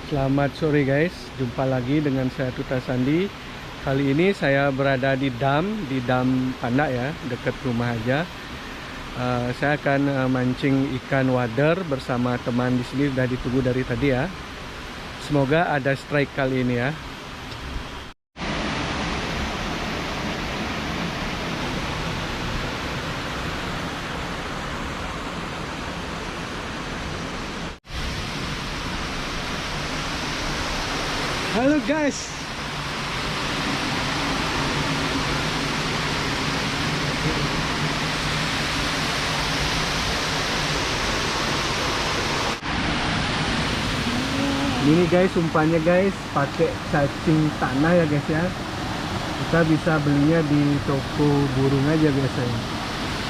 Selamat sore guys, jumpa lagi dengan saya Tuta Sandi. Kali ini saya berada di dam Pandak ya, dekat rumah aja. Saya akan mancing ikan wader bersama teman di sini, sudah ditunggu dari tadi ya. Semoga ada strike kali ini ya. Halo guys. Ini guys umpannya guys, pakai cacing tanah ya guys ya. Kita bisa belinya di toko burung aja biasanya.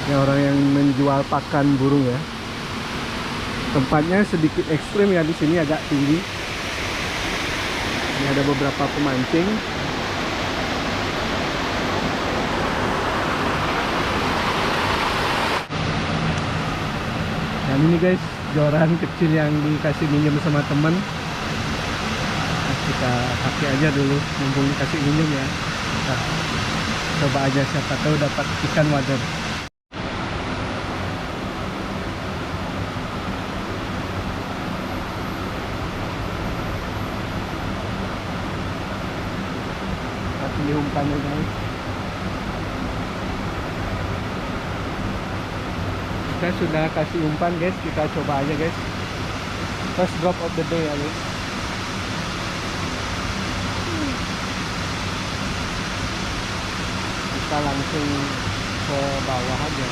Ya, orang yang menjual pakan burung ya. Tempatnya sedikit ekstrim ya, di sini agak tinggi. Ini ada beberapa pemancing. Dan ini guys, joran kecil yang dikasih minjem sama temen. Kita pakai aja dulu, mumpung dikasih minjem ya. Kita coba aja, siapa tahu dapat ikan wader. Pilih umpannya guys. Kita sudah kasih umpan guys, kita coba aja guys. First drop of the day ya guys. Kita langsung ke bawah aja.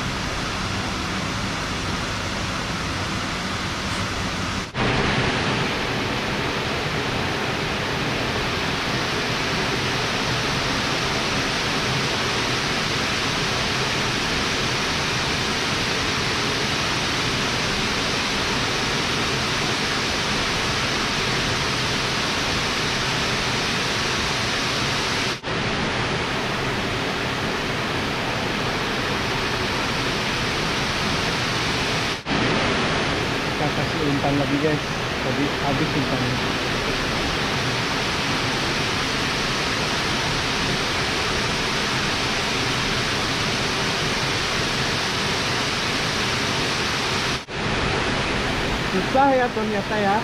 Kasih umpan lagi guys, tadi habis umpannya. Susah ya ternyata ya.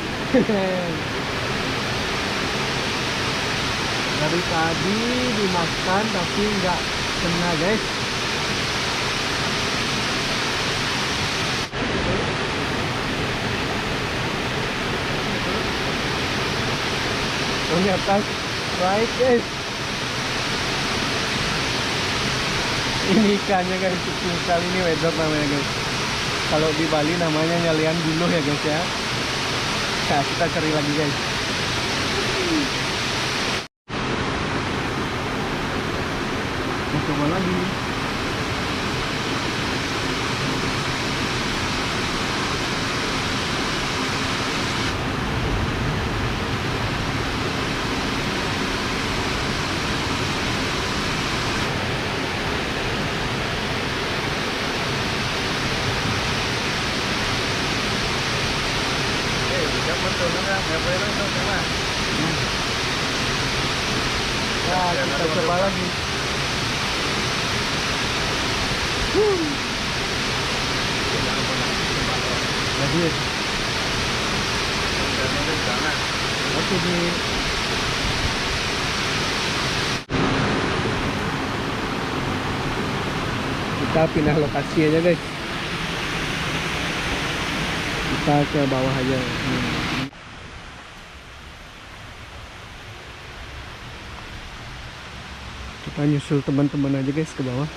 Dari tadi dimakan tapi nggak kena guys. Ternyata baik guys. Ini ikannya guys, kecil sekali, ini wedor namanya guys. Kalau di Bali namanya nyalian buluh ya guys ya. Nah, kita cari lagi guys. Kita coba lagi. Ya, kita coba lagi. Jadi, oke nih. Kita pindah lokasi aja guys. Kita ke bawah aja. Kita nyusul teman-teman aja guys ke bawah.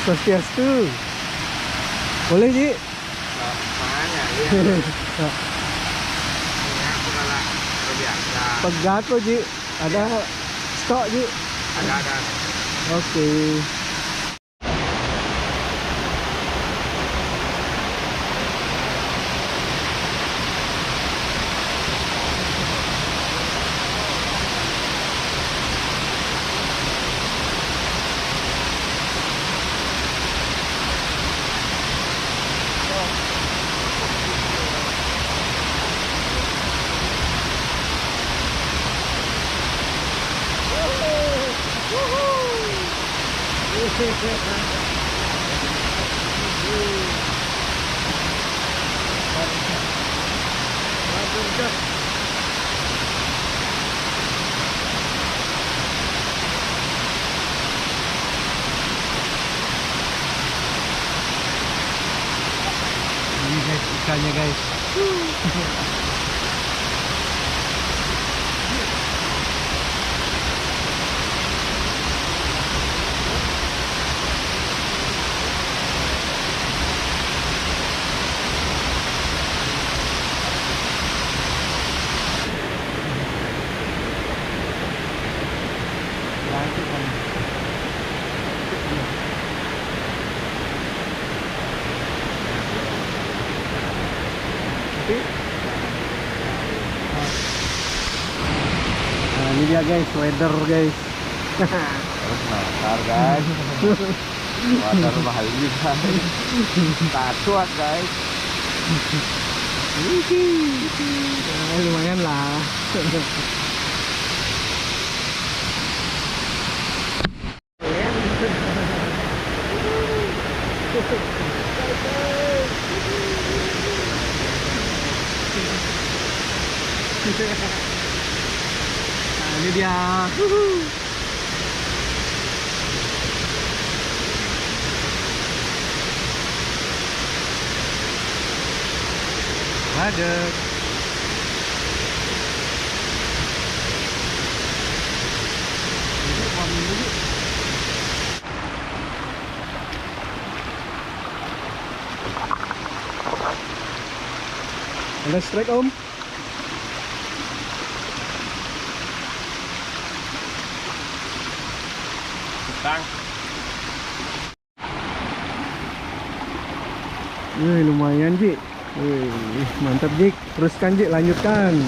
Swastiastu. Boleh Ji? Makanya ya. Ini aku malah terbiasa. Pegat kok Ji. Ada stok Ji. Ada. Oke. Ini guys ikannya guys. Nah, ini dia guys, weather guys. Terus nakar guys. Water mahal juga. Tatuat guys. Lumayan lah. Nah, ini dia. Ada. Ada strike om. Tang. Lumayan Ji. Wih, mantap Jik. Teruskan Jik, lanjutkan.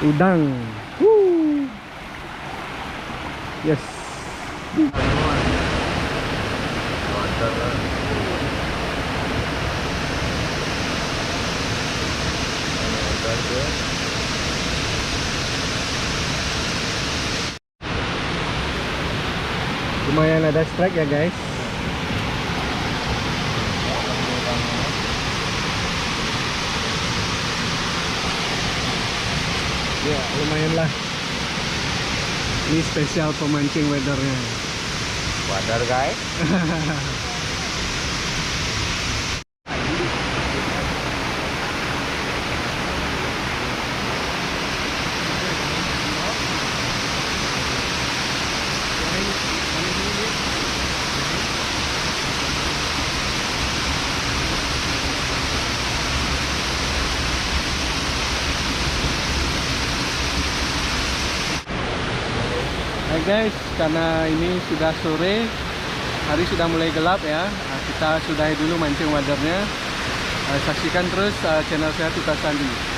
Udang. Yes. Lumayan ada strike ya guys. Ya lumayan lah. Ini spesial pemancing weathernya. Water guys. Hai guys, karena ini sudah sore, hari sudah mulai gelap ya. Kita sudahi dulu mancing wadernya. Saksikan terus channel saya Tuta Sandi.